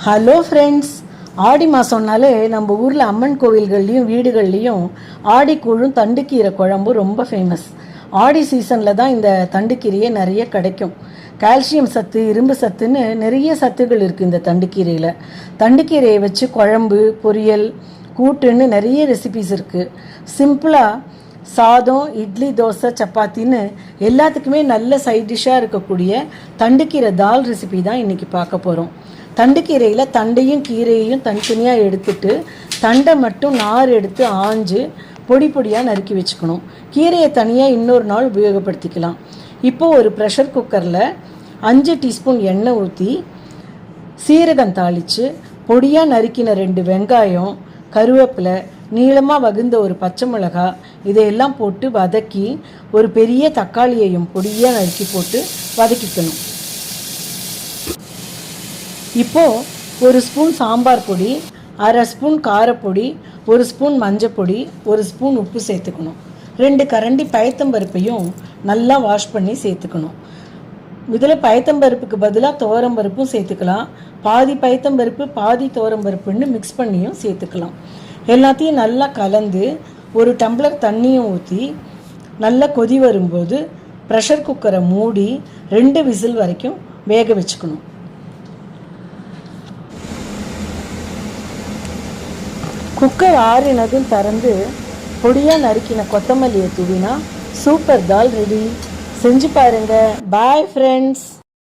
Hello friends, ஆடி மாதம்னாலே நம்ம ஊரில் அம்மன் கோவில்கள்லேயும் வீடுகள்லேயும் ஆடிக்கூழும் தண்டுக்கீரை குழம்பும் ரொம்ப ஃபேமஸ். ஆடி சீசனில் தான் இந்த தண்டுக்கீரையே நிறைய கிடைக்கும். கால்சியம் சத்து, இரும்பு சத்துன்னு நிறைய சத்துகள் இருக்குது இந்த தண்டுக்கீரையில். தண்டுக்கீரையை வச்சு குழம்பு, பொரியல், கூட்டுன்னு நிறைய ரெசிபிஸ் இருக்குது. சிம்பிளாக சாதம், இட்லி, தோசை, சப்பாத்தின்னு எல்லாத்துக்குமே நல்ல சைட் டிஷ்ஷாக இருக்கக்கூடிய தண்டுக்கீரை தால் ரெசிபி தான் இன்றைக்கி பார்க்க போகிறோம். தண்டுக்கீரையில் தண்டையும் கீரையையும் தனித்தனியாக எடுத்துட்டு தண்டை மட்டும் நார் எடுத்து ஆஞ்சு பொடி பொடியாக நறுக்கி வச்சுக்கணும். கீரையை தனியாக இன்னொரு நாள் உபயோகப்படுத்திக்கலாம். இப்போது ஒரு ப்ரெஷர் குக்கரில் 5 டீஸ்பூன் எண்ணெய் ஊற்றி சீரகம் தாளித்து பொடியாக நறுக்கின 2 வெங்காயம், கருவேப்பிலை, நீளமாக வகுந்த ஒரு பச்சை மிளகாய் இதையெல்லாம் போட்டு வதக்கி ஒரு பெரிய தக்காளியையும் பொடியாக நறுக்கி போட்டு வதக்கிக்கணும். இப்போது ஒரு ஸ்பூன் சாம்பார் பொடி, அரை ஸ்பூன் காரப்பொடி, 1 ஸ்பூன் மஞ்சப்பொடி, 1 ஸ்பூன் உப்பு சேர்த்துக்கணும். 2 கரண்டி பயத்தம்பருப்பையும் நல்லா வாஷ் பண்ணி சேர்த்துக்கணும். இதில் பயத்தம்பருப்புக்கு பதிலாக துவரம்பருப்பும் சேர்த்துக்கலாம். பாதி பயத்தம்பருப்பு பாதி துவரம்பருப்புன்னு மிக்ஸ் பண்ணியும் சேர்த்துக்கலாம். எல்லாத்தையும் நல்லா கலந்து ஒரு டம்ளர் தண்ணியும் ஊற்றி நல்லா கொதி வரும்போது ப்ரெஷர் குக்கரை மூடி 2 விசில் வரைக்கும் வேக வச்சுக்கணும். குக்கர் ஆறினதும் திறந்து பொடியாக நறுக்கின கொத்தமல்லியை தூவினா சூப்பர் தால் ரெடி. செஞ்சு பாருங்கள். Bye friends.